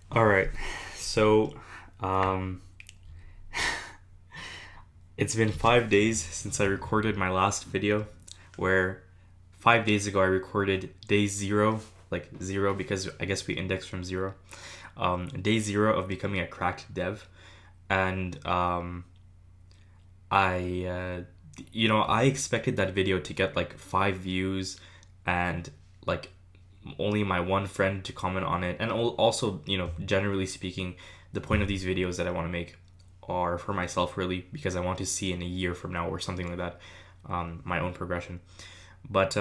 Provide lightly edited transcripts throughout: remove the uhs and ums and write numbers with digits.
All right. So, um, it's been 5 days since I recorded my last video, where 5 days ago I recorded day zero, like zero because I guess we index from zero. Day zero of becoming a cracked dev, and I, I expected that video to get like 5 views, and like only my one friend to comment on it, and also generally speaking, the point of these videos that I want to make are for myself really, because I want to see in a year from now or something like that, my own progression. But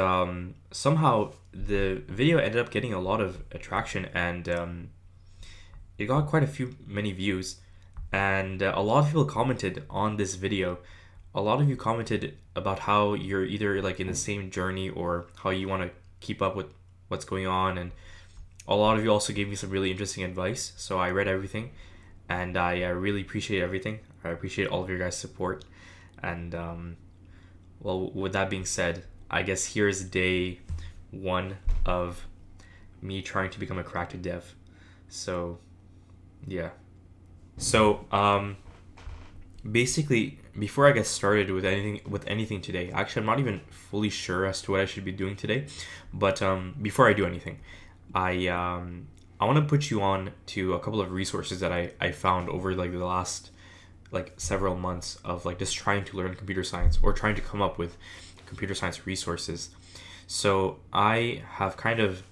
somehow the video ended up getting a lot of attraction, and it got quite a few many views, and a lot of people commented on this video. A lot of you commented about how you're either like in the same journey or how you want to keep up with what's going on, and a lot of you also gave me some really interesting advice. So I read everything, and I really appreciate everything. I appreciate all of your guys' support. And well, with that being said, I guess here's day one of me trying to become a cracked dev. So yeah. So basically, before I get started with anything today, actually I'm not even fully sure as to what I should be doing today. But before I do anything, I want to put you on to a couple of resources that I found over like the last like several months of like just trying to learn computer science or trying to come up with computer science resources. So I have kind of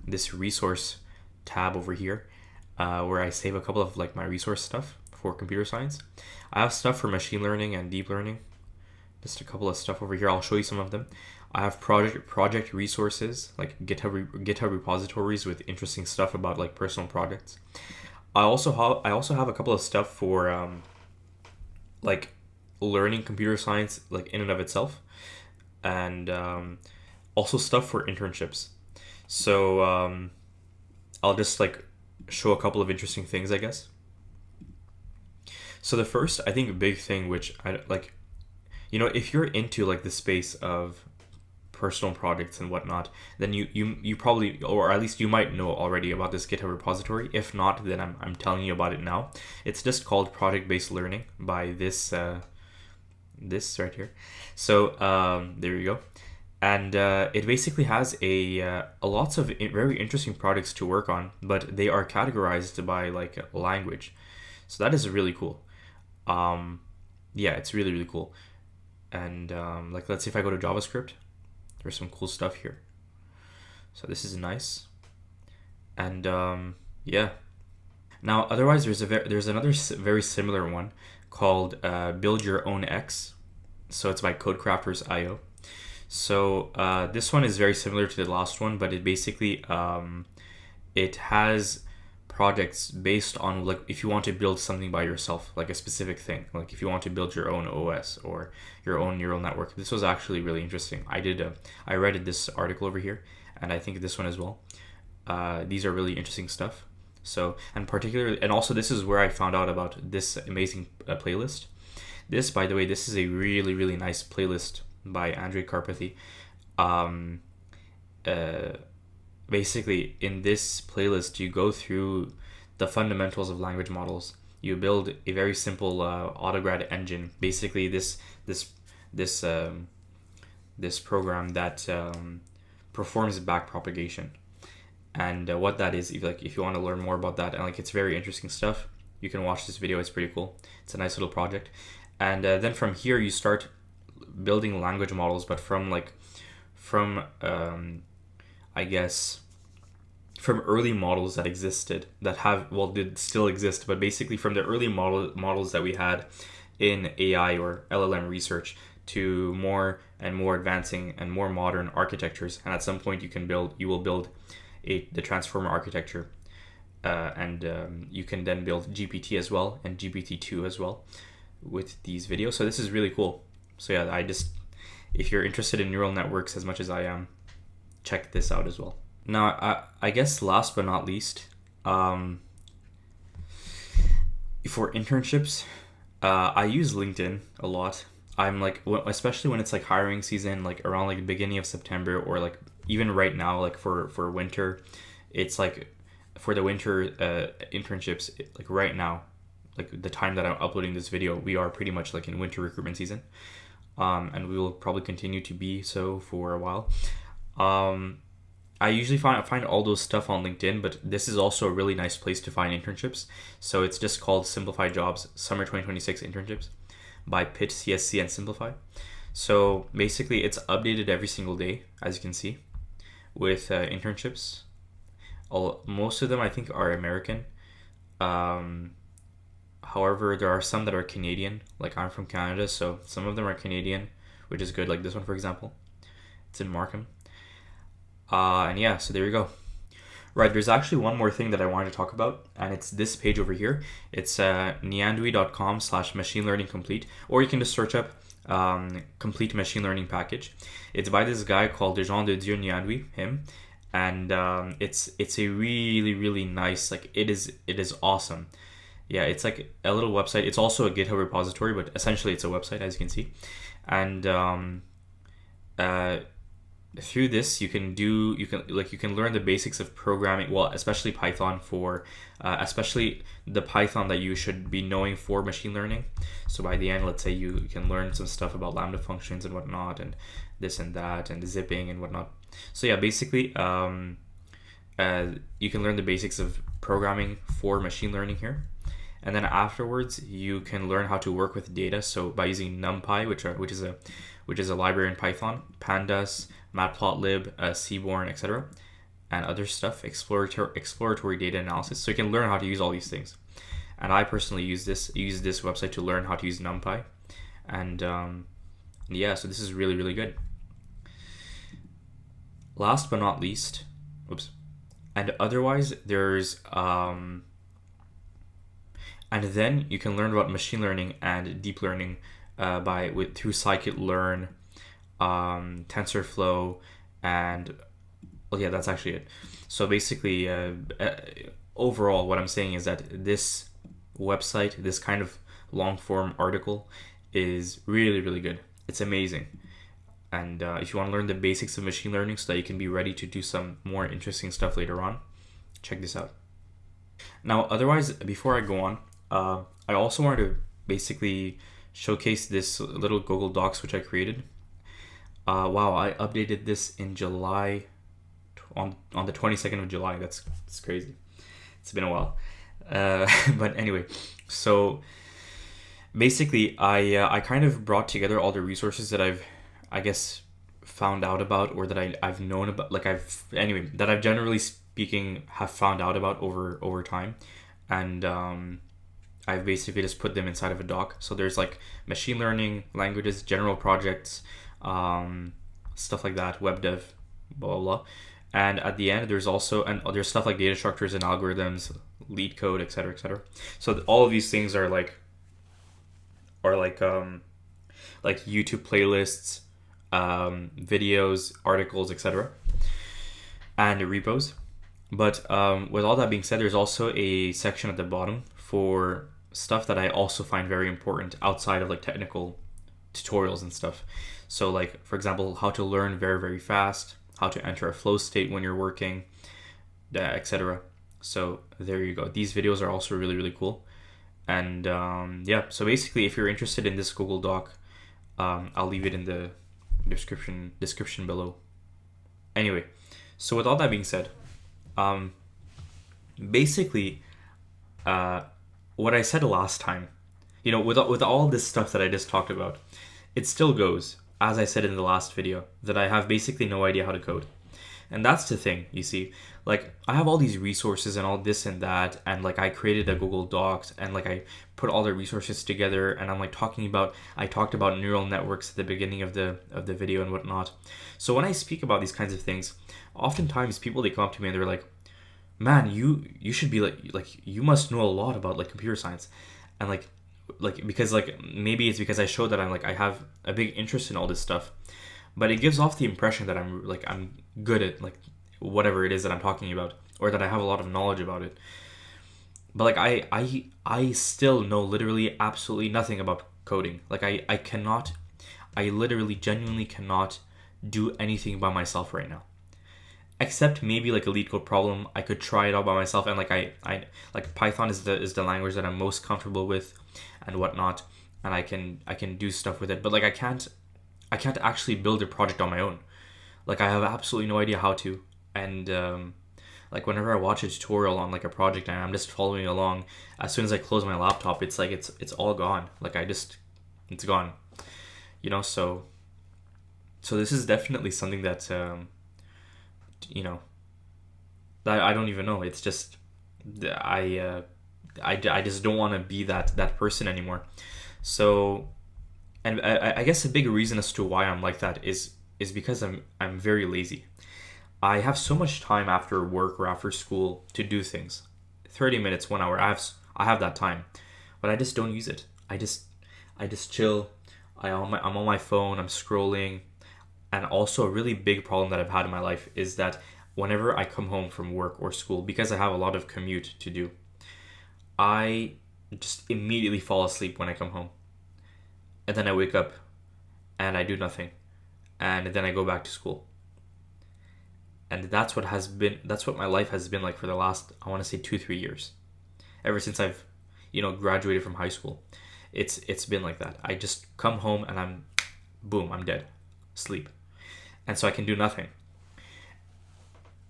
this resource tab over here, where I save a couple of like my resource stuff for computer science. I have stuff for machine learning and deep learning. Just a couple of stuff over here. I'll show you some of them. I have project resources like GitHub repositories with interesting stuff about like personal projects. I also have a couple of stuff for like learning computer science like in and of itself, and also stuff for internships. So I'll just like show a couple of interesting things, I guess. So the first, I think, big thing, which I like, if you're into like the space of personal projects and whatnot, then you probably, or at least you might know already about this GitHub repository. If not, then I'm telling you about it now. It's just called Project Based Learning by this right here. So there you go. And it basically has a lots of very interesting projects to work on, but they are categorized by like language. So that is really cool. Um, yeah, it's really really cool. And like, let's see if I go to JavaScript. There's some cool stuff here. So this is nice. And yeah. Now, otherwise, there's another very similar one called Build Your Own X. So it's by Codecrafters.io. So this one is very similar to the last one, but it basically it has projects based on like if you want to build something by yourself, like a specific thing, like if you want to build your own OS or your own neural network. This was actually really interesting. I read this article over here, and I think this one as well. These are really interesting stuff. So, and particularly, and also this is where I found out about this amazing playlist. This, by the way, this is a really really nice playlist by Andre Karpathy. Um, uh, Basically, in this playlist, you go through the fundamentals of language models. You build a very simple autograd engine. Basically, this this program that performs backpropagation. And what that is, if you want to learn more about that, and like it's very interesting stuff, you can watch this video. It's pretty cool. It's a nice little project. And then from here, you start building language models, but from I guess from early models that existed that have well did still exist, but basically from the early models that we had in AI or LLM research to more and more advancing and more modern architectures, and at some point you will build the transformer architecture, and you can then build GPT as well and GPT-2 as well with these videos. So this is really cool. So yeah, if you're interested in neural networks as much as I am, check this out as well. Now, I guess last but not least, for internships, I use LinkedIn a lot. I'm like, especially when it's like hiring season, like around like the beginning of September, or like even right now, like for winter, it's like for the winter internships, like right now, like the time that I'm uploading this video, we are pretty much like in winter recruitment season, and we will probably continue to be so for a while. Um, I usually find all those stuff on LinkedIn, but this is also a really nice place to find internships. So it's just called Simplified Jobs Summer 2026 Internships by Pitt, CSC, and Simplify. So basically, it's updated every single day, as you can see, with internships. Most of them, I think, are American. Um, However, there are some that are Canadian. Like I'm from Canada, so some of them are Canadian, which is good. Like this one, for example, it's in Markham. And yeah, so there you go. Right, there's actually one more thing that I wanted to talk about, and it's this page over here. It's neandui.com/machine learning complete, or you can just search up complete machine learning package. It's by this guy called Jean de Dieu Niandui, him, and it's a really really nice, like it is awesome. Yeah, it's like a little website. It's also a GitHub repository, but essentially it's a website, as you can see, and uh, through this you can learn the basics of programming, well, especially Python for especially the Python that you should be knowing for machine learning. So by the end, let's say you can learn some stuff about lambda functions and whatnot, and this and that, and zipping and whatnot. So yeah, basically you can learn the basics of programming for machine learning here, and then afterwards you can learn how to work with data. So by using NumPy, which is a library in Python, pandas, matplotlib, seaborn, etc., and other stuff, exploratory data analysis. So you can learn how to use all these things. And I personally use this website to learn how to use NumPy, and yeah, so this is really really good. Last but not least, and otherwise there's and then you can learn about machine learning and deep learning through scikit-learn, TensorFlow, and well, yeah, that's actually it. So basically, overall, what I'm saying is that this website, this kind of long form article, is really really good. It's amazing, and if you want to learn the basics of machine learning so that you can be ready to do some more interesting stuff later on, check this out. Now, otherwise, before I go on, I also wanted to basically showcase this little Google Docs which I created. Wow, I updated this in July, on the 22nd of July. That's crazy. It's been a while. But anyway, so basically I kind of brought together all the resources that I guess found out about, or that I've known about, that I've generally speaking have found out about over time, and I've basically just put them inside of a doc. So there's like machine learning, languages, general projects, stuff like that, web dev, blah blah blah. And at the end, there's stuff like data structures and algorithms, lead code, etc., etc. So all of these things are like YouTube playlists, videos, articles, etc., and repos. But with all that being said, there's also a section at the bottom for stuff that I also find very important outside of like technical tutorials and stuff. So like, for example, how to learn very very fast, how to enter a flow state when you're working, etc. So there you go. These videos are also really really cool. And yeah, so basically, if you're interested in this Google Doc, I'll leave it in the description below. Anyway, so with all that being said, basically, what I said last time, with all this stuff that I just talked about, it still goes, as I said in the last video, that I have basically no idea how to code. And that's the thing, you see. Like, I have all these resources and all this and that, and like I created a Google Docs, and like I put all the resources together, and I'm like I talked about neural networks at the beginning of the video and whatnot. So when I speak about these kinds of things, oftentimes people, they come up to me and they're like, man, you should be like you must know a lot about like computer science. And like because like maybe it's because I showed that I have a big interest in all this stuff, but it gives off the impression that I'm good at like whatever it is that I'm talking about, or that I have a lot of knowledge about it. But like I still know literally absolutely nothing about coding. Like I literally genuinely cannot do anything by myself right now. except maybe like a lead code problem, I could try it out by myself. And like I like Python is the language that I'm most comfortable with, and whatnot. And I can do stuff with it. But like I can't actually build a project on my own. Like I have absolutely no idea how to. And like whenever I watch a tutorial on like a project and I'm just following along, as soon as I close my laptop, it's like it's all gone. Like it's gone. So this is definitely something that you know that I don't even know. It's just I just don't want to be that person anymore. So, and I guess a big reason as to why I'm like that is because I'm very lazy. I have so much time after work or after school to do things. 30 minutes, 1 hour. I have that time, but I just don't use it. I just chill. I'm on my phone. I'm scrolling. And also a really big problem that I've had in my life is that whenever I come home from work or school, because I have a lot of commute to do, I just immediately fall asleep when I come home. And then I wake up and I do nothing. And then I go back to school. And that's what my life has been like for the last, I want to say 2-3 years. Ever since I've, graduated from high school. It's been like that. I just come home and I'm dead. Sleep. And so I can do nothing.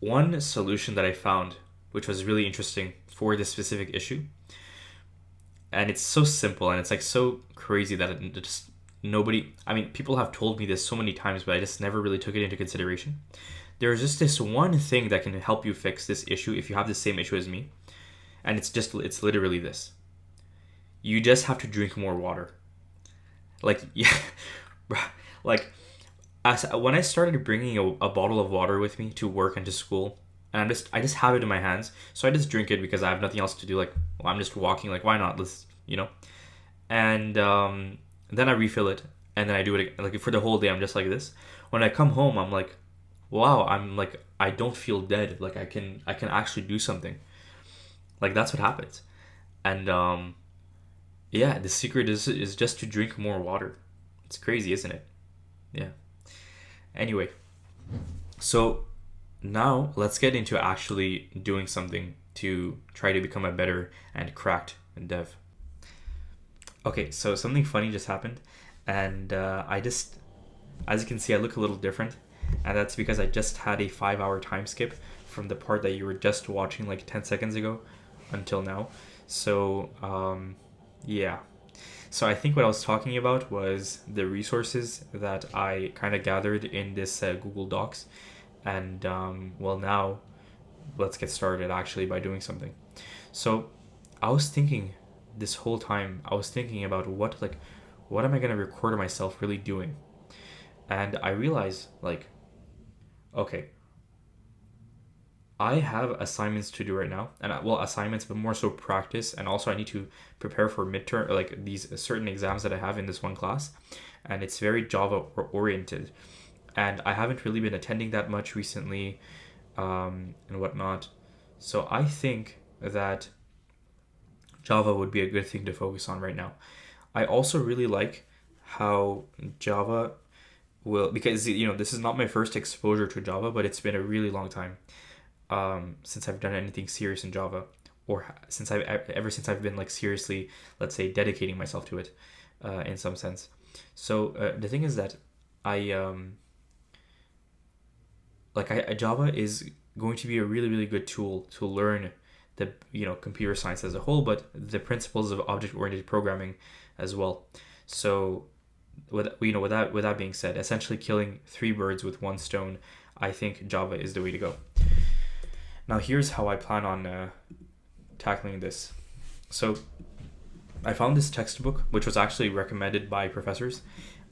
One solution that I found, which was really interesting for this specific issue, and it's so simple and it's like so crazy that it just nobody, I mean, people have told me this so many times, but I just never really took it into consideration. There's just this one thing that can help you fix this issue if you have the same issue as me, and it's literally this. You just have to drink more water. Like, yeah, like, when I started bringing a bottle of water with me to work and to school, and I just have it in my hands, so I just drink it because I have nothing else to do. Like, well, I'm just walking. Like, why not? And then I refill it, and then I do it like for the whole day. I'm just like this. When I come home, I'm like, wow. I'm like, I don't feel dead. Like I can actually do something. Like that's what happens. And yeah, the secret is just to drink more water. It's crazy, isn't it? Yeah. Anyway, so now let's get into actually doing something to try to become a better and cracked dev. Okay, so something funny just happened, and as you can see, I look a little different, and that's because I just had a 5-hour time skip from the part that you were just watching like 10 seconds ago until now. So, yeah. So I think what I was talking about was the resources that I kind of gathered in this Google Docs. And well, now let's get started actually by doing something. So I was thinking this whole time, I was thinking about what am I going to record myself really doing? And I realized okay, I have assignments to do right now, and well, assignments, but more so practice, and also I need to prepare for midterm, like these certain exams that I have in this one class, and it's very Java oriented, and I haven't really been attending that much recently, and whatnot. So I think that Java would be a good thing to focus on right now. I also really like how Java will, because this is not my first exposure to Java, but it's been a really long time since I've done anything serious in Java, or ever since I've been like seriously, let's say, dedicating myself to it, in some sense. So the thing is that Java is going to be a really really good tool to learn the computer science as a whole, but the principles of object-oriented programming as well. So with that being said, essentially killing 3 birds with 1 stone, I think Java is the way to go. Now here's how I plan on tackling this. So I found this textbook, which was actually recommended by professors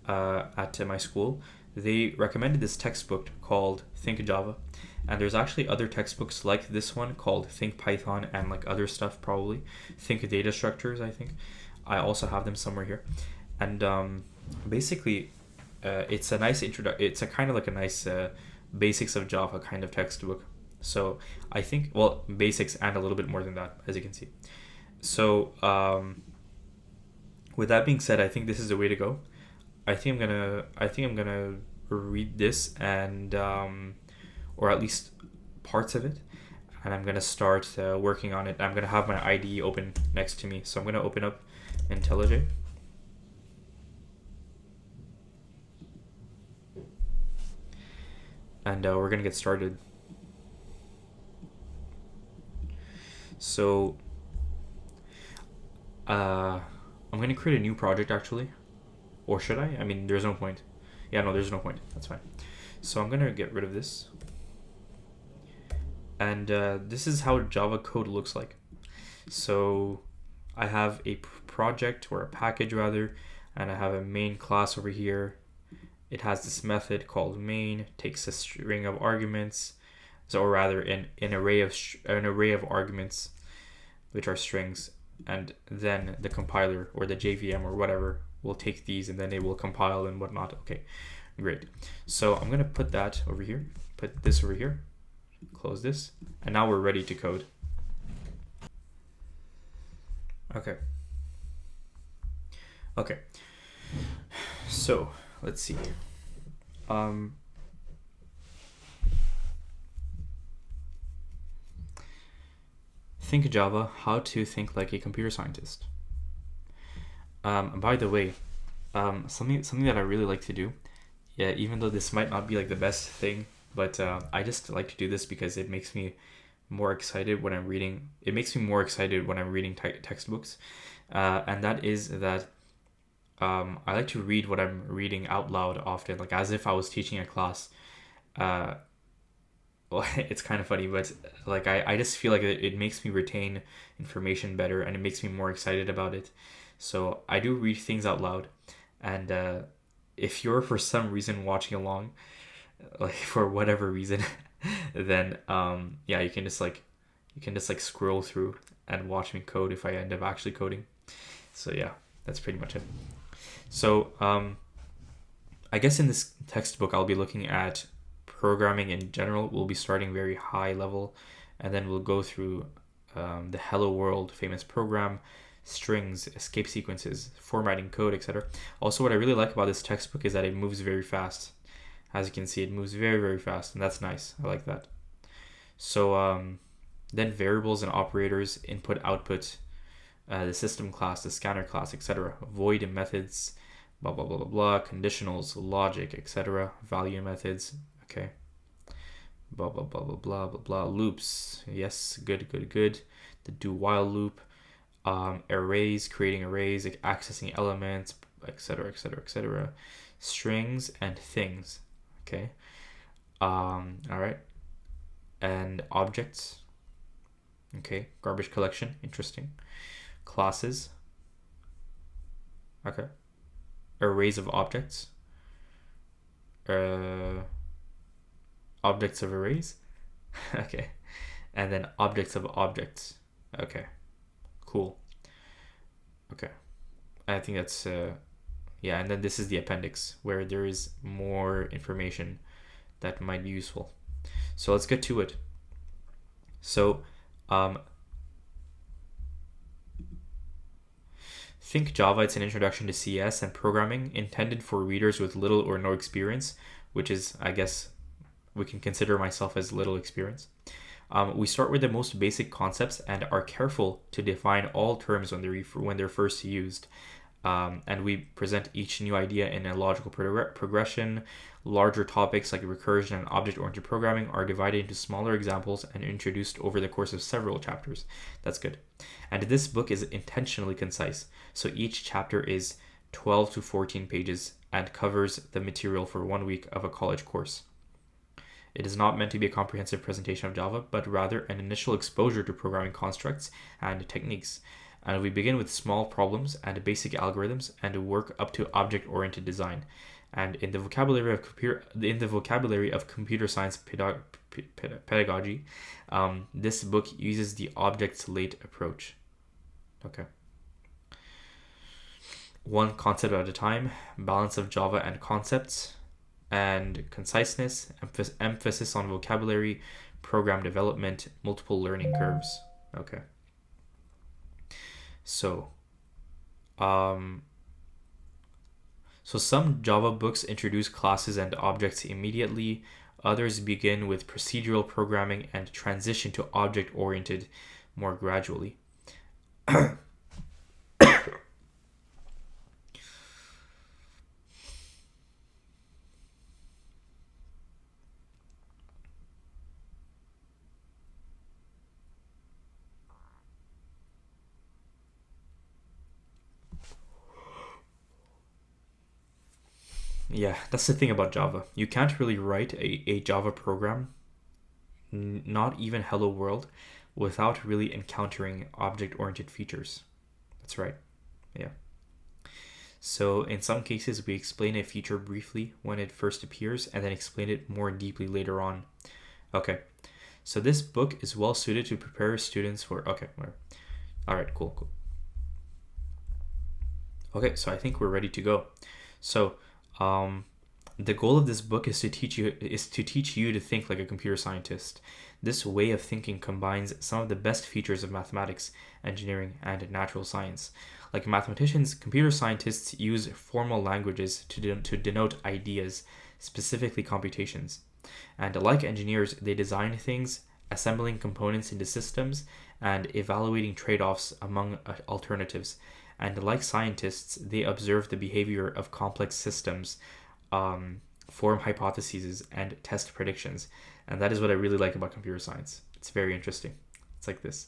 at my school. They recommended this textbook called Think Java, and there's actually other textbooks like this one called Think Python and like other stuff, probably Think Data Structures. I think I also have them somewhere here, and basically it's a nice it's a kind of like a nice basics of Java kind of textbook. So I think, well, basics and a little bit more than that, as you can see. So with that being said, I think this is the way to go. I think I'm gonna read this, and or at least parts of it, and I'm gonna start working on it. I'm gonna have my IDE open next to me, so I'm gonna open up IntelliJ. And we're gonna get started. So I'm gonna create a new project actually, or should I? I mean, there's no point. Yeah, no, there's no point. That's fine. So I'm gonna get rid of this, and this is how Java code looks like. So I have a project, or a package rather, and I have a main class over here. It has this method called main, takes a string of arguments, so or rather an array of arguments, which are strings, and then the compiler or the JVM or whatever will take these, and then it will compile and whatnot. Okay, great. So I'm gonna put that over here, put this over here, close this, and now we're ready to code. Okay. So let's see. Think Java, how to think like a computer scientist. By the way, something that I really like to do, yeah, even though this might not be like the best thing, but I just like to do this because it makes me more excited when I'm reading. It makes me more excited when I'm reading textbooks, and that is that I like to read what I'm reading out loud often, like as if I was teaching a class. Well, it's kind of funny, but like I just feel like it makes me retain information better, and it makes me more excited about it. So I do read things out loud, and if you're for some reason watching along, like for whatever reason, then yeah, you can just like scroll through and watch me code if I end up actually coding. So yeah, that's pretty much it. So I guess in this textbook I'll be looking at programming in general. We'll be starting very high level, and then we'll go through the Hello World famous program, strings, escape sequences, formatting code, etc. Also, what I really like about this textbook is that it moves very fast. As you can see, it moves very, very fast, and that's nice. I like that. So then variables and operators, input, output, the system class, the scanner class, etc. Void methods, blah, blah, blah, blah, blah, conditionals, logic, etc. Value methods, okay. Blah, blah, blah, blah, blah, blah, blah. Loops, yes, good, good, good. The do while loop, arrays, creating arrays, like accessing elements, etc., etc., etc. Strings and things, okay. All right. And objects, okay. Garbage collection, interesting. Classes, okay. Arrays of objects, objects of arrays, okay. And then objects of objects, okay. Cool. Okay, I think that's yeah. And then this is the appendix where there is more information that might be useful. So let's get to it. So Think Java, it's an introduction to CS and programming intended for readers with little or no experience, which is, I guess, we can consider myself as little experience. We start with the most basic concepts and are careful to define all terms when they're first used. And we present each new idea in a logical progression. Larger topics like recursion and object-oriented programming are divided into smaller examples and introduced over the course of several chapters. That's good. And this book is intentionally concise. So each chapter is 12 to 14 pages and covers the material for 1 week of a college course. It is not meant to be a comprehensive presentation of Java, but rather an initial exposure to programming constructs and techniques. And we begin with small problems and basic algorithms and work up to object-oriented design. And in the vocabulary of computer science pedagogy, this book uses the objects-late approach. Okay. One concept at a time, balance of Java and concepts, and conciseness, emphasis on vocabulary, program development, multiple learning curves. Okay. So some Java books introduce classes and objects immediately. others begin with procedural programming and transition to object-oriented more gradually. Yeah, that's the thing about Java. You can't really write a Java program, not even Hello World, without really encountering object-oriented features. That's right. Yeah. So in some cases, we explain a feature briefly when it first appears and then explain it more deeply later on. Okay. So this book is well suited to prepare students for... Okay, whatever. All right, cool. Okay, so I think we're ready to go. So, the goal of this book is to teach you to think like a computer scientist. This way of thinking combines some of the best features of mathematics, engineering, and natural science. Like mathematicians, computer scientists use formal languages to denote ideas, specifically computations. And like engineers, they design things, assembling components into systems, and evaluating trade-offs among alternatives. And like scientists, they observe the behavior of complex systems, form hypotheses, and test predictions. And that is what I really like about computer science. It's very interesting. It's like this.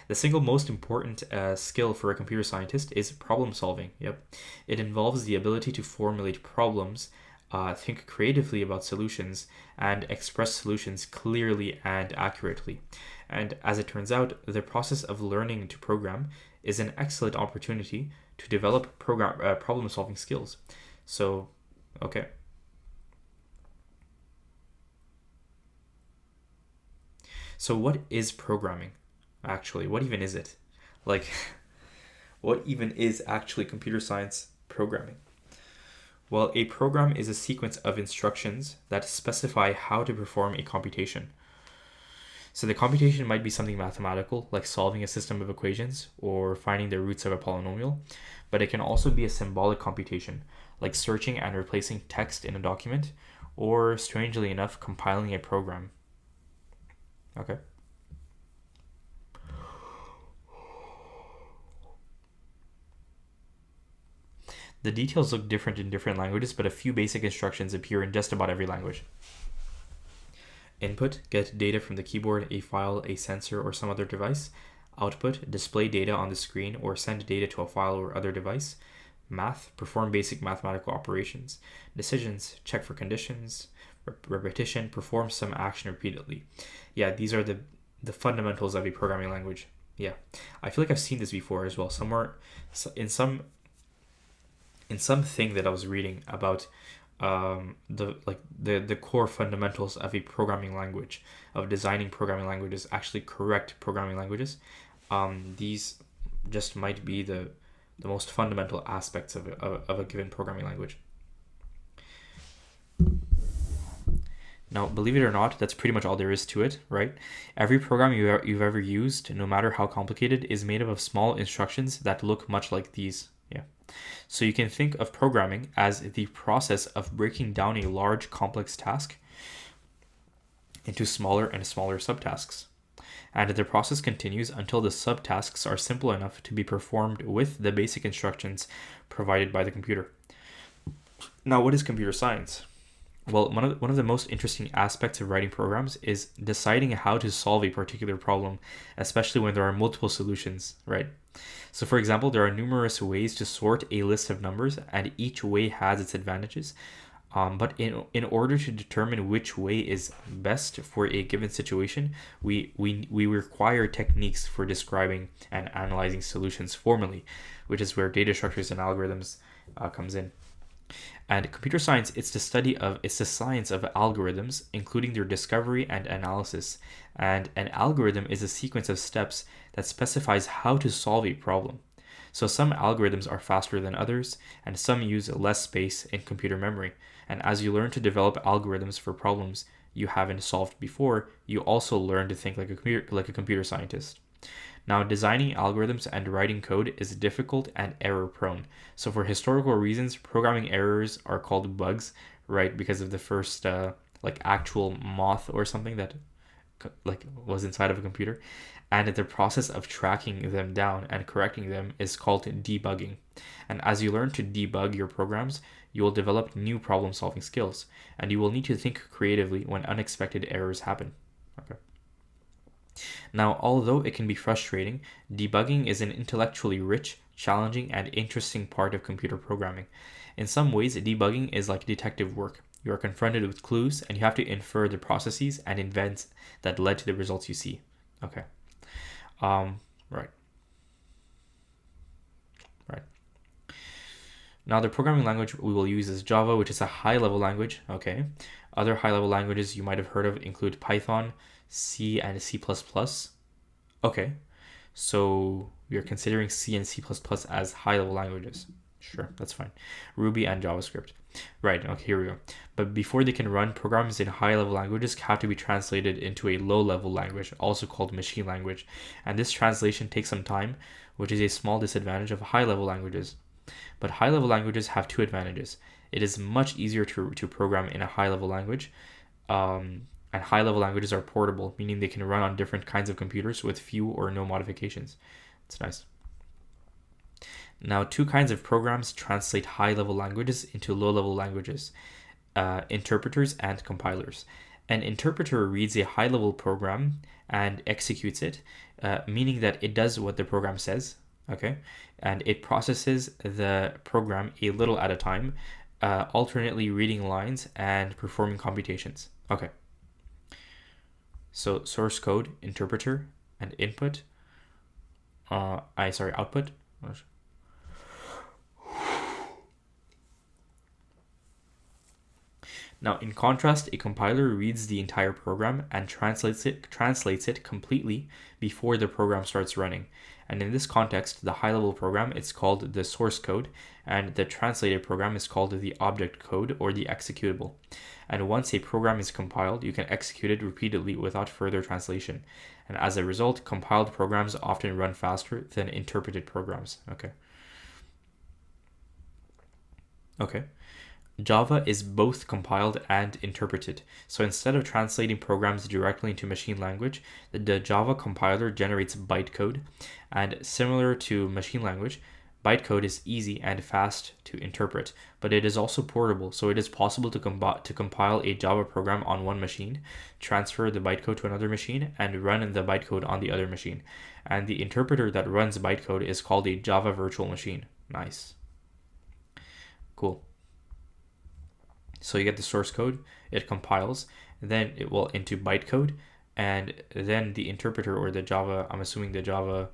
The single most important skill for a computer scientist is problem solving. Yep. It involves the ability to formulate problems, think creatively about solutions, and express solutions clearly and accurately. And as it turns out, the process of learning to program is an excellent opportunity to develop problem solving skills. So, okay. So what is programming? Actually, what even is it? Like, what even is actually computer science programming? Well, a program is a sequence of instructions that specify how to perform a computation. So the computation might be something mathematical, like solving a system of equations or finding the roots of a polynomial, but it can also be a symbolic computation, like searching and replacing text in a document, or strangely enough, compiling a program. Okay. The details look different in different languages, but a few basic instructions appear in just about every language. Input, get data from the keyboard, a file, a sensor, or some other device. Output, display data on the screen or send data to a file or other device. Math, perform basic mathematical operations. Decisions, check for conditions. Repetition, perform some action repeatedly. Yeah, these are the fundamentals of a programming language. Yeah, I feel like I've seen this before as well. Somewhere, in something that I was reading about the core fundamentals of a programming language, of designing programming languages, actually correct programming languages. These just might be the most fundamental aspects of a given programming language. Now, believe it or not, that's pretty much all there is to it, right? Every program you've ever used, no matter how complicated, is made up of small instructions that look much like these. Yeah. So you can think of programming as the process of breaking down a large complex task into smaller and smaller subtasks. And the process continues until the subtasks are simple enough to be performed with the basic instructions provided by the computer. Now, what is computer science? Well, one of the most interesting aspects of writing programs is deciding how to solve a particular problem, especially when there are multiple solutions, right? So for example, there are numerous ways to sort a list of numbers, and each way has its advantages. But in order to determine which way is best for a given situation, we require techniques for describing and analyzing solutions formally, which is where data structures and algorithms comes in. And computer science, it's the science of algorithms, including their discovery and analysis. And an algorithm is a sequence of steps that specifies how to solve a problem. So some algorithms are faster than others, and some use less space in computer memory. And as you learn to develop algorithms for problems you haven't solved before, you also learn to think like a computer scientist. Now, designing algorithms and writing code is difficult and error-prone. So for historical reasons, programming errors are called bugs, right? Because of the first like actual moth or something that like was inside of a computer, and the process of tracking them down and correcting them is called debugging. And as you learn to debug your programs, you will develop new problem solving skills, and you will need to think creatively when unexpected errors happen. Okay. Now, although it can be frustrating, debugging is an intellectually rich, challenging, and interesting part of computer programming. In some ways, debugging is like detective work. You are confronted with clues and you have to infer the processes and events that led to the results you see. Okay. Right. Right. Now, the programming language we will use is Java, which is a high-level language. Okay. Other high-level languages you might have heard of include Python, C, and C++. Okay. So you're considering C and C++ as high-level languages. Sure, that's fine. Ruby and JavaScript. Right, okay, here we go. But before they can run, programs in high-level languages have to be translated into a low-level language, also called machine language. And this translation takes some time, which is a small disadvantage of high-level languages. But high-level languages have two advantages. It is much easier to program in a high-level language. And high-level languages are portable, meaning they can run on different kinds of computers with few or no modifications. It's nice. Now, two kinds of programs translate high-level languages into low-level languages, interpreters and compilers. An interpreter reads a high-level program and executes it, meaning that it does what the program says, okay? And it processes the program a little at a time, alternately reading lines and performing computations. Okay. So source code, interpreter, and input. Output. Now, in contrast, a compiler reads the entire program and translates it completely before the program starts running. And in this context, the high-level program is called the source code, and the translated program is called the object code or the executable. And once a program is compiled, you can execute it repeatedly without further translation. And as a result, compiled programs often run faster than interpreted programs. Okay. Okay. Java is both compiled and interpreted. So instead of translating programs directly into machine language, the Java compiler generates bytecode. And similar to machine language, bytecode is easy and fast to interpret, but it is also portable. So it is possible to compile a Java program on one machine, transfer the bytecode to another machine, and run the bytecode on the other machine. And the interpreter that runs bytecode is called a Java virtual machine. Nice. Cool. So you get the source code, it compiles, then it will into bytecode, and then the interpreter or the Java, I'm assuming the Java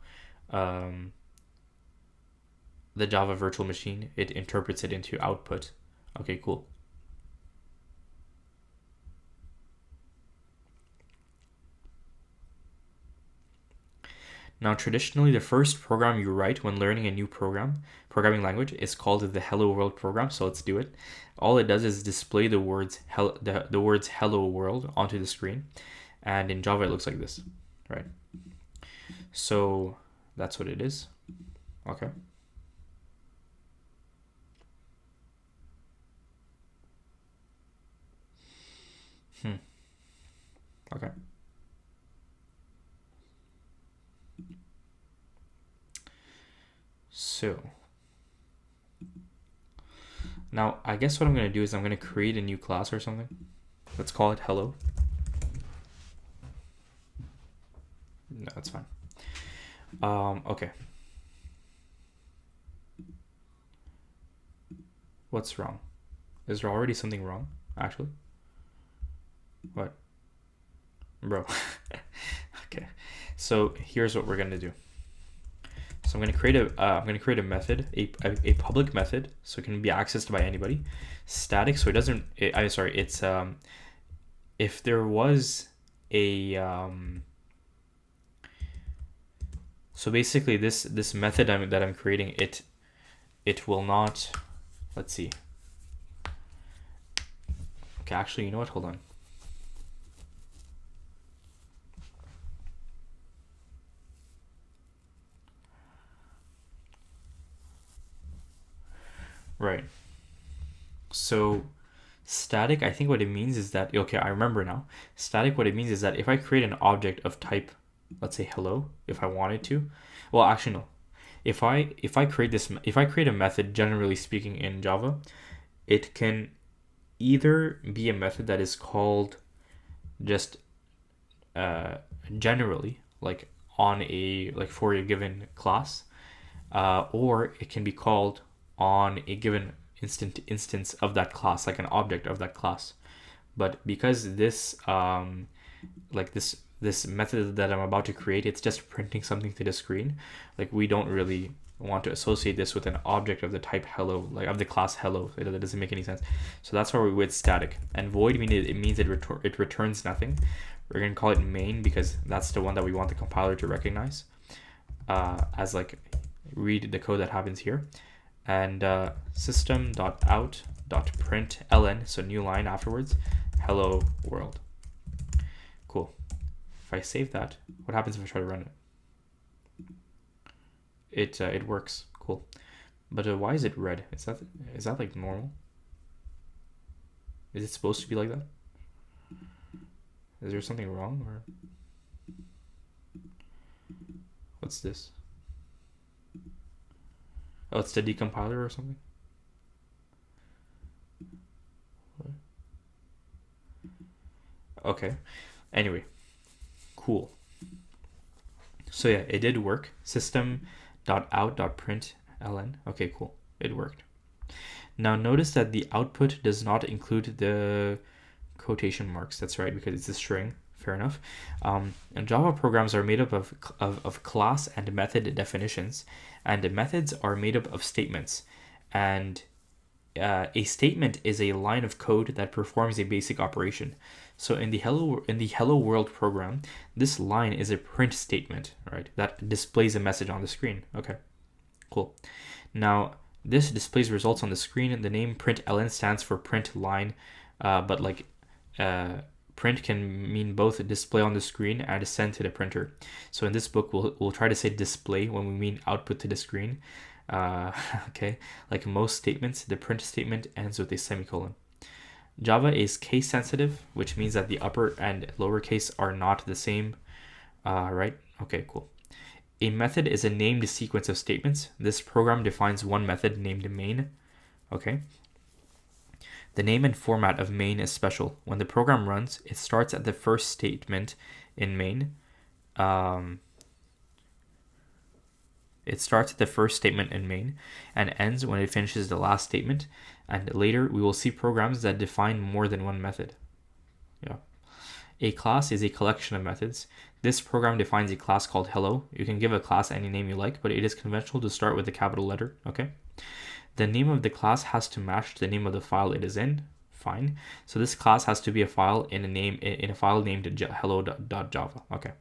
virtual machine, it interprets it into output. Okay, cool. Now, traditionally, the first program you write when learning a new programming language, is called the Hello World program. So let's do it. All it does is display the words the words Hello World onto the screen, and in Java it looks like this, right? So that's what it is. Okay. Okay. So now I guess what I'm going to do is I'm going to create a new class or something. Let's call it hello. No, that's fine. Okay. What's wrong? Is there already something wrong, actually? What? Bro. Okay. So here's what we're going to do. So I'm going to create a method, a public method, so it can be accessed by anybody. Static, so it doesn't. It's if there was a so basically this method that I'm creating, it will not. Let's see. Okay, actually, you know what? Hold on. Right. So Static, I think what it means is that, okay, I remember now. Static, what it means is that if I create an object of type, let's say hello, if I wanted to, well, actually no. If I create a method, generally speaking in Java, it can either be a method that is called just generally, like on a like for a given class, or it can be called on a given instance of that class, like an object of that class. But because this method that I'm about to create, it's just printing something to the screen. Like we don't really want to associate this with an object of the type hello, like of the class hello. That doesn't make any sense. So that's why we're with static. And void means it returns nothing. We're gonna call it main because that's the one that we want the compiler to recognize as like read the code that happens here. And system.out.println, so new line afterwards, hello world. Cool. If I save that, what happens if I try to run it? It works. Cool. But why is it red? Is that like normal? Is it supposed to be like that? Is there something wrong, or what's this? Oh, it's the decompiler or something? Okay. Anyway, cool. So yeah, it did work. System.out.println. Okay, cool. It worked. Now notice that the output does not include the quotation marks. That's right, because it's a string. Fair enough. And Java programs are made up of class and method definitions, and the methods are made up of statements. And a statement is a line of code that performs a basic operation. So in the hello world program, this line is a print statement, right? That displays a message on the screen. Okay, cool. Now this displays results on the screen, and the name println stands for print line, but like print can mean both display on the screen and send to the printer. So in this book, we'll try to say display when we mean output to the screen. Okay, like most statements, the print statement ends with a semicolon. Java is case sensitive, which means that the upper and lower case are not the same, right? Okay, cool. A method is a named sequence of statements. This program defines one method named main. Okay. The name and format of main is special. When the program runs, it starts at the first statement in main. It starts at the first statement in main and ends when it finishes the last statement. And later, we will see programs that define more than one method. Yeah. A class is a collection of methods. This program defines a class called hello. You can give a class any name you like, but it is conventional to start with a capital letter. Okay. The name of the class has to match the name of the file it is in. Fine. So this class has to be a file in a file named hello.java. Okay.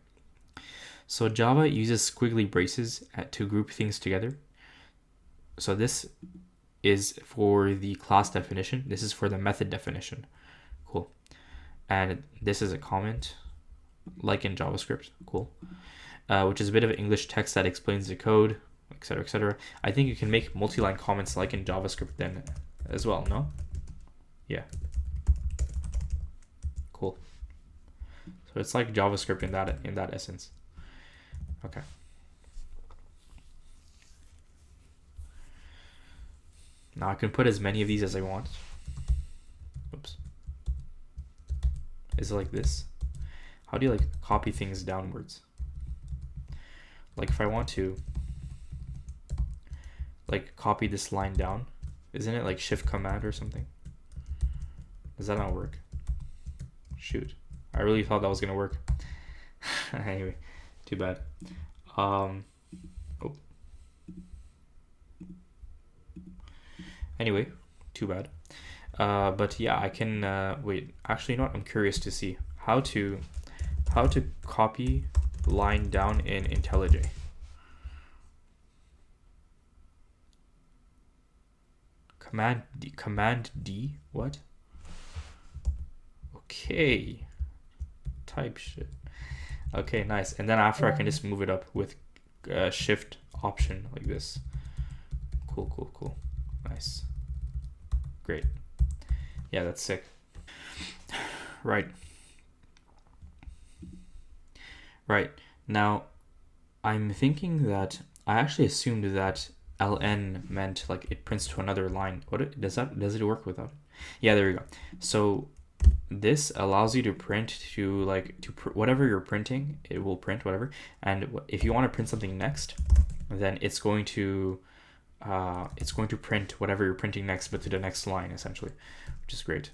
So Java uses squiggly braces to group things together. So this is for the class definition. This is for the method definition. Cool. And this is a comment, like in JavaScript. Cool. Which is a bit of English text that explains the code, etc., etc. I think you can make multi-line comments like in JavaScript then as well, no? Yeah. Cool. So it's like JavaScript in that essence. Okay. Now I can put as many of these as I want. Oops. Is it like this? How do you like copy things downwards? Like if I want to like copy this line down, isn't it like shift command or something? Does that not work? Shoot. I really thought that was gonna work. Anyway, too bad. Anyway, too bad. But yeah, I can wait. Actually, you know what? I'm curious to see how to copy line down in IntelliJ. Command D. What? Okay. Type shit. Okay, nice. And then after I can just move it up with shift option like this. Cool. Nice. Great. Yeah, that's sick. Right. Right. Now, I'm thinking that I actually assumed that ln meant like it prints to another line. Does it work without it? Yeah, there we go. So this allows you to print to whatever you're printing, it will print whatever. And if you want to print something next, then it's going to print whatever you're printing next, but to the next line essentially, which is great.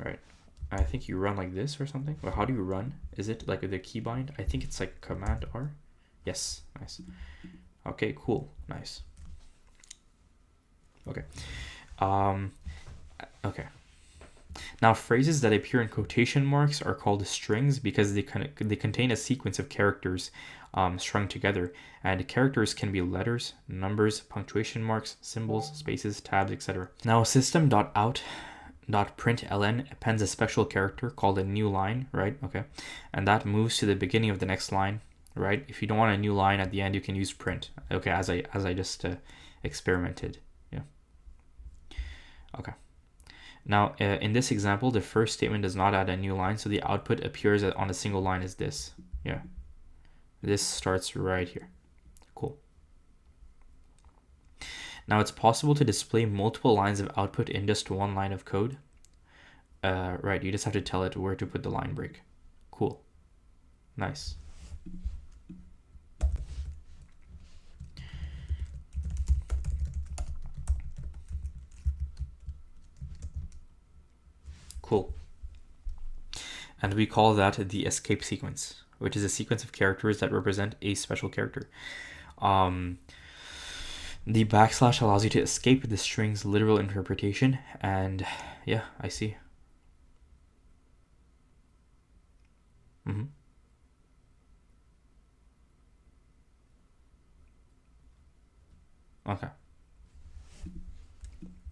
Right. I think you run like this or something. Or how do you run? Is it like the keybind? I think it's like Command R. Yes, nice. Okay, cool, nice. Okay. Okay. Now, phrases that appear in quotation marks are called strings because they contain a sequence of characters strung together, and characters can be letters, numbers, punctuation marks, symbols, spaces, tabs, etc. Now, system.out.println appends a special character called a new line, right? Okay, and that moves to the beginning of the next line, right? If you don't want a new line at the end, you can use print. Okay, as I just experimented. Yeah. Okay. Now, in this example, the first statement does not add a new line, so the output appears on a single line as this. Yeah. This starts right here. Cool. Now, it's possible to display multiple lines of output in just one line of code. Right, you just have to tell it where to put the line break. Cool. Nice. Cool. And we call that the escape sequence, which is a sequence of characters that represent a special character. The backslash allows you to escape the string's literal interpretation, and yeah, I see. Okay.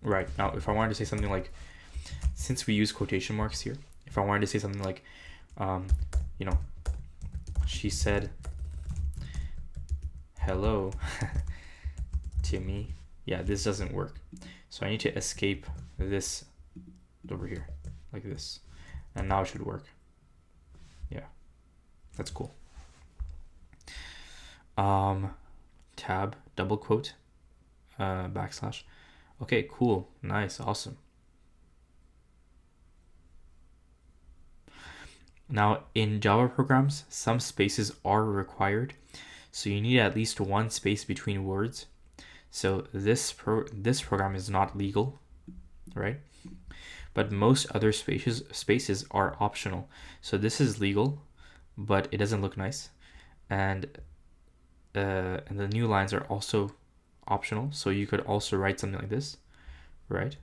Right. Now, if I wanted to say something like, since we use quotation marks here, if I wanted to say something like, she said hello to me. Yeah, this doesn't work. So I need to escape this over here, like this. And now it should work. Yeah, that's cool. Tab, double quote, backslash. Okay, cool, nice, awesome. Now, in Java programs, some spaces are required, so you need at least one space between words. So this program is not legal, right? But most other spaces are optional. So this is legal, but it doesn't look nice, and the new lines are also optional. So you could also write something like this, right?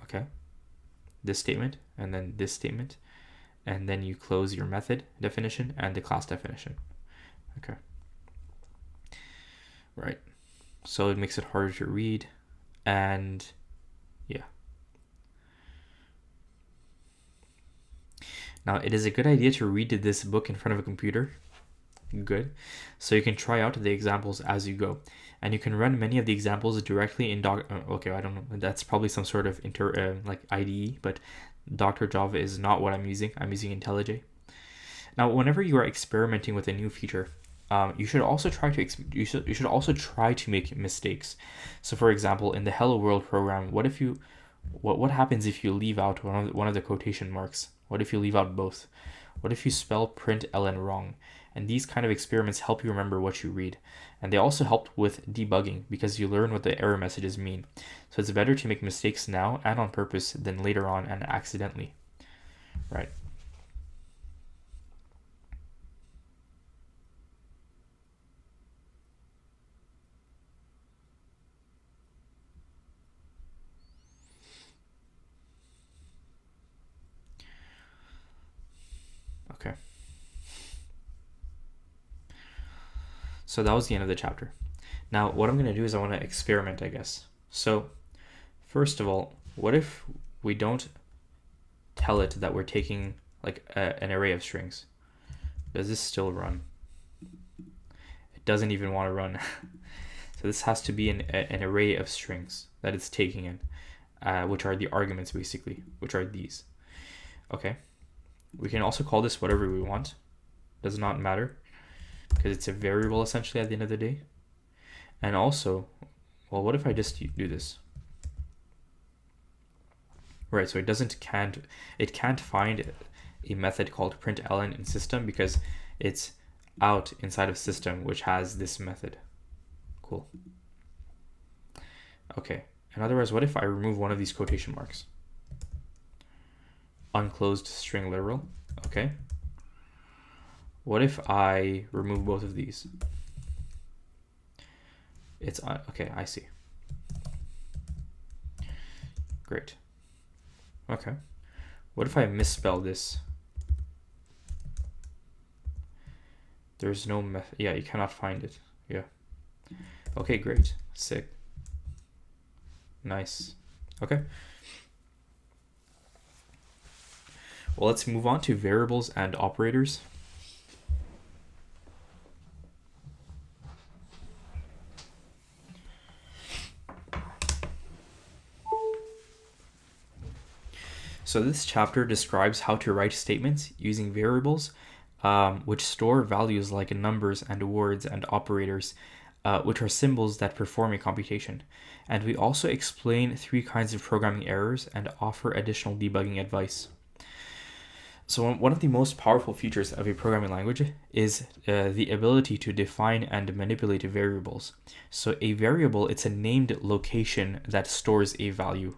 Okay, this statement and then this statement, and then you close your method definition and the class definition. Okay. Right. So it makes it harder to read, and yeah. Now, it is a good idea to read this book in front of a computer. Good. So you can try out the examples as you go. And you can run many of the examples directly in okay, I don't know. That's probably some sort of like IDE, but Dr. Java is not what I'm using. I'm using IntelliJ. Now, whenever you are experimenting with a new feature, you should also try to make mistakes. So, for example, in the Hello World program, what happens if you leave out one of the quotation marks? What if you leave out both? What if you spell println wrong? And these kind of experiments help you remember what you read. And they also help with debugging because you learn what the error messages mean. So it's better to make mistakes now and on purpose than later on and accidentally. Right. Okay. So that was the end of the chapter. Now, what I'm going to do is I want to experiment, I guess. So, first of all, what if we don't tell it that we're taking like an array of strings? Does this still run? It doesn't even want to run. So this has to be an array of strings that it's taking in. which are the arguments basically, which are these. Okay. We can also call this whatever we want. Does not matter because it's a variable essentially at the end of the day. And also, well, what if I just do this? Right, so it can't find a method called println in system because it's out inside of system, which has this method. Cool. Okay, in other words, what if I remove one of these quotation marks? Unclosed string literal. Okay. What if I remove both of these? It's okay, I see. Great. Okay. What if I misspell this? There's no method. Yeah, you cannot find it. Yeah. Okay, great. Sick. Nice. Okay. Well, let's move on to variables and operators. So this chapter describes how to write statements using variables, which store values like numbers and words, and operators, which are symbols that perform a computation. And we also explain 3 kinds of programming errors and offer additional debugging advice. So one of the most powerful features of a programming language is the ability to define and manipulate variables. So a variable, it's a named location that stores a value.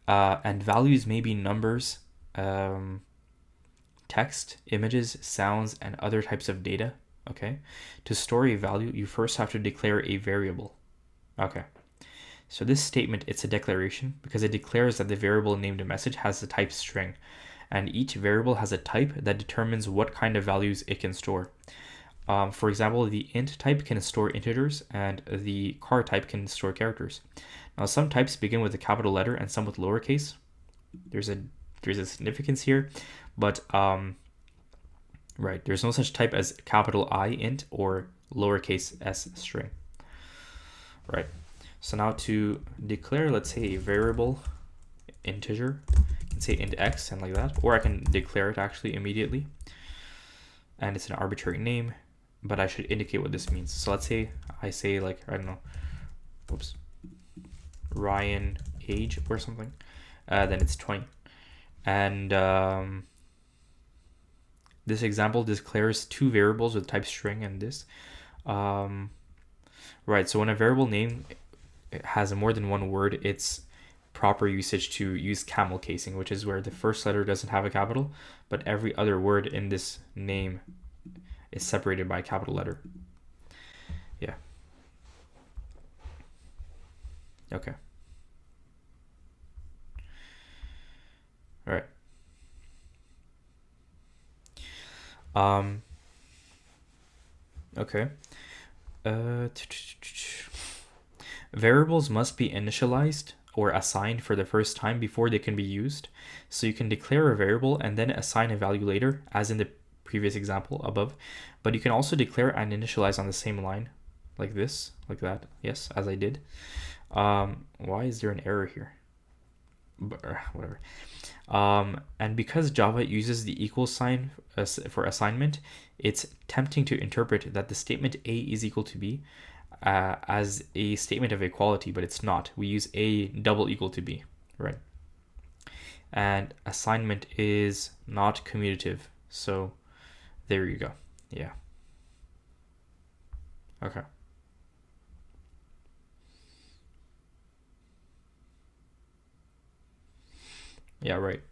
And values may be numbers, text, images, sounds, and other types of data. Okay. To store a value, you first have to declare a variable. Okay. So this statement, it's a declaration because it declares that the variable named message has the type string, and each variable has a type that determines what kind of values it can store. For example, the int type can store integers, and the char type can store characters. Now, some types begin with a capital letter and some with lowercase. There's a significance here, but right, there's no such type as capital I int or lowercase s string. Right. So now to declare, let's say a variable integer, I can say int x and like that, or I can declare it actually immediately, and it's an arbitrary name, but I should indicate what this means. So let's say I say, like, I don't know, oops, Ryan age or something, then it's 20. And this example declares 2 variables with type string and this. Right, so when a variable name has more than one word, it's proper usage to use camel casing, which is where the first letter doesn't have a capital, but every other word in this name is separated by a capital letter. Yeah. Okay. All right. Okay. Variables must be initialized or assigned for the first time before they can be used. So you can declare a variable and then assign a value later, as in the previous example above. But you can also declare and initialize on the same line, like this, like that. Yes, as I did. Why is there an error here? Whatever. And because Java uses the equal sign for assignment, it's tempting to interpret that the statement A is equal to B as a statement of equality, but it's not. We use A double equal to B, right? And assignment is not commutative. So there you go. Yeah. Okay. Yeah, right.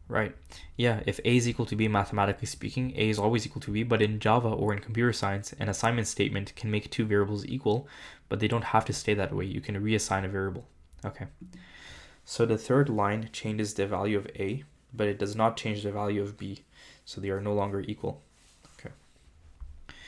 Right. Yeah, if A is equal to B, mathematically speaking, A is always equal to B, but in Java or in computer science, an assignment statement can make 2 variables equal, but they don't have to stay that way. You can reassign a variable. Okay. So the third line changes the value of A, but it does not change the value of B, so they are no longer equal.